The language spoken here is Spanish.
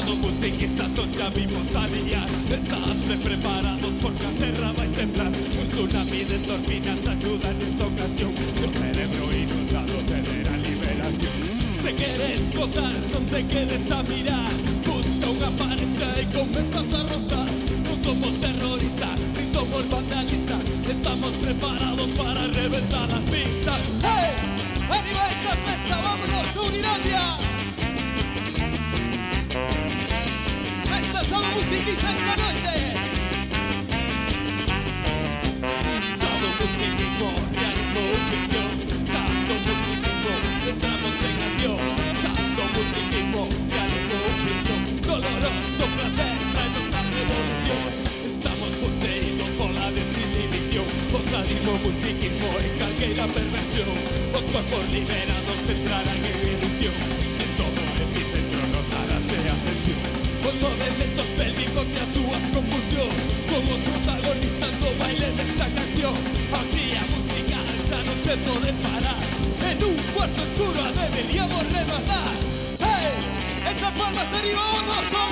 Todos musiquistas son ya vivos a liar. Estadle preparados porque la tierra va a temblar. Un tsunami de endorfinas ayuda en esta ocasión. Tu cerebro inundado te dará liberación. Si quieres gozar, no te quedes a mirar. Busca una pareja y comienzas a rozar. No somos terroristas, ni somos vandalistas. Estamos preparados para reventar las pistas. ¡Hey! ¡Arriba esa festa! ¡Vámonos, Unilandia! ¡Esta es la musiquista esta noche! Todo musiquismo, realismo, ficción. Santo musiquismo, entramos en acción. Santo musiquismo, realismo, ficción. Doloroso placer, traemos la revolución. Estamos poseídos por la desinhibición. Sadismo, musiquismo, encargue y la perversión. Los cuerpos liberados entrarán en erupción. En todo epicentro notarase atención. Con movimientos pélvicos te actúas convulsión. Somos protagonistas do baile de esta canción. Así a musical ya no se puede parar. En un cuarto oscuro deberíamos rematar. ¡Hey! ¡Esas palmas arriba, vámonos,